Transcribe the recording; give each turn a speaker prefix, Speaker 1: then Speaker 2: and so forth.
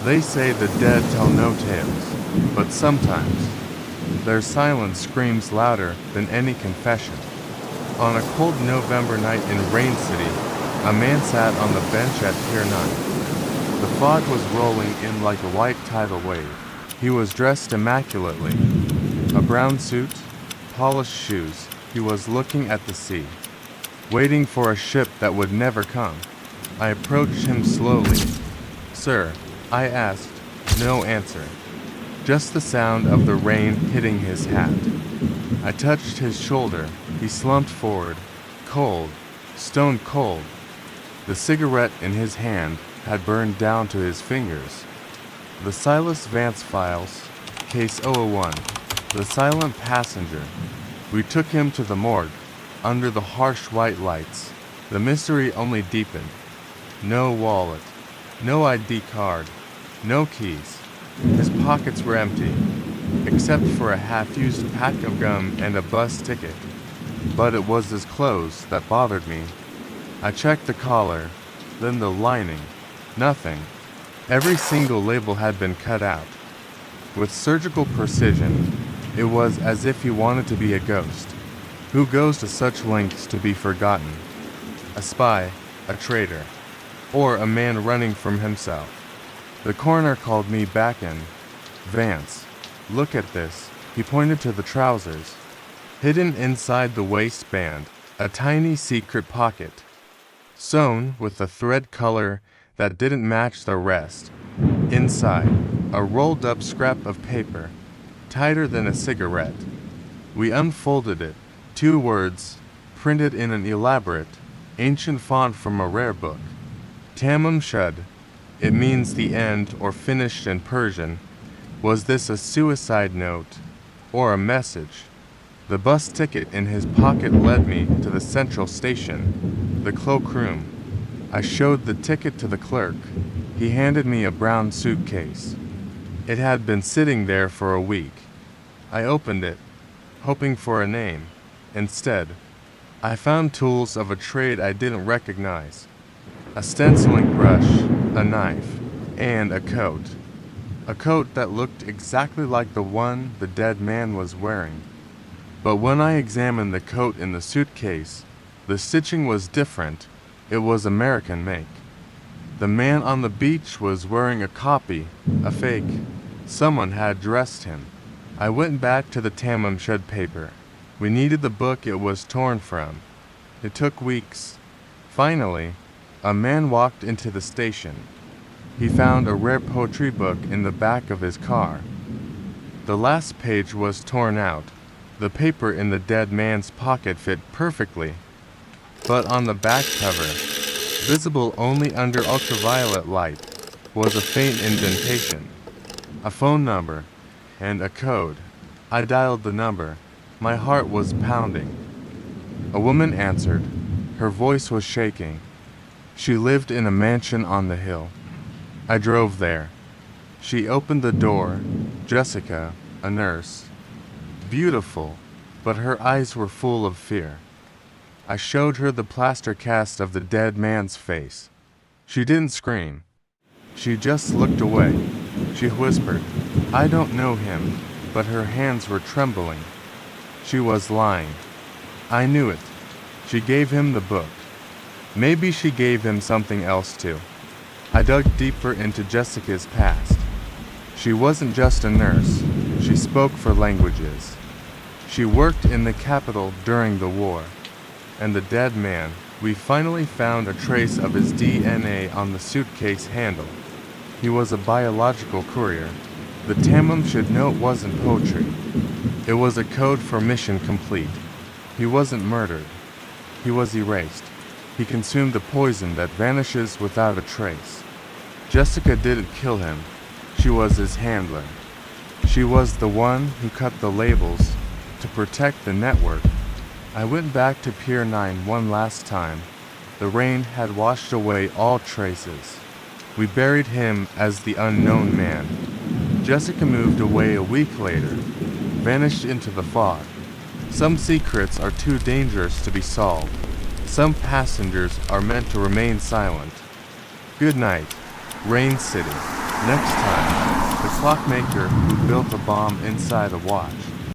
Speaker 1: They say the dead tell no tales, but sometimes their silence screams louder than any confession. On a cold November night in Rain City, a man sat on the bench at Pier 9. The fog was rolling in like a white tidal wave. He was dressed immaculately. A brown suit, polished shoes. He was looking at the sea, waiting for a ship that would never come. I approached him slowly. "Sir," I asked. No answer. Just the sound of the rain hitting his hat. I touched his shoulder. He slumped forward, cold, stone cold. The cigarette in his hand had burned down to his fingers. The Silas Vance files, case 001, the silent passenger. We took him to the morgue, under the harsh white lights. The mystery only deepened. No wallet, no ID card, no keys. His pockets were empty, except for a half-used pack of gum and a bus ticket. But it was his clothes that bothered me. I checked the collar, then the lining. Nothing. Every single label had been cut out. With surgical precision, it was as if he wanted to be a ghost. Who goes to such lengths to be forgotten? A spy, a traitor, or a man running from himself. The coroner called me back in. "Vance, look at this." He pointed to the trousers. Hidden inside the waistband, a tiny secret pocket, sewn with a thread color that didn't match the rest. Inside, a rolled-up scrap of paper, tighter than a cigarette. We unfolded it. 2 words, printed in an elaborate, ancient font from a rare book. "TAMAM SHUD." It means the end or finished in Persian. Was this a suicide note or a message? The bus ticket in his pocket led me to the central station, the cloakroom. I showed the ticket to the clerk. He handed me a brown suitcase. It had been sitting there for a week. I opened it, hoping for a name. Instead, I found tools of a trade I didn't recognize. A stenciling brush, a knife, and a coat. A coat that looked exactly like the one the dead man was wearing. But when I examined the coat in the suitcase, the stitching was different. It was American make. The man on the beach was wearing a copy, a fake. Someone had dressed him. I went back to the TAMAM SHUD paper. We needed the book it was torn from. It took weeks. Finally, a man walked into the station. He found a rare poetry book in the back of his car. The last page was torn out. The paper in the dead man's pocket fit perfectly. But on the back cover, visible only under ultraviolet light, was a faint indentation. A phone number and a code. I dialed the number. My heart was pounding. A woman answered. Her voice was shaking. She lived in a mansion on the hill. I drove there. She opened the door. Jessica, a nurse. Beautiful, but her eyes were full of fear. I showed her the plaster cast of the dead man's face. She didn't scream. She just looked away. She whispered, "I don't know him," but her hands were trembling. She was lying. I knew it. She gave him the book. Maybe she gave him something else too. I dug deeper into Jessica's past. She wasn't just a nurse. She spoke 4 languages. She worked in the capital during the war. And the dead man, we finally found a trace of his DNA on the suitcase handle. He was a biological courier. The TAMAM SHUD note wasn't poetry. It was a code for mission complete. He wasn't murdered. He was erased. He consumed a poison that vanishes without a trace. Jessica didn't kill him. She was his handler. She was the one who cut the labels to protect the network. I went back to Pier 9 one last time. The rain had washed away all traces. We buried him as the unknown man. Jessica moved away a week later, vanished into the fog. Some secrets are too dangerous to be solved. Some passengers are meant to remain silent. Good night, Rain City. Next time, the clockmaker who built a bomb inside a watch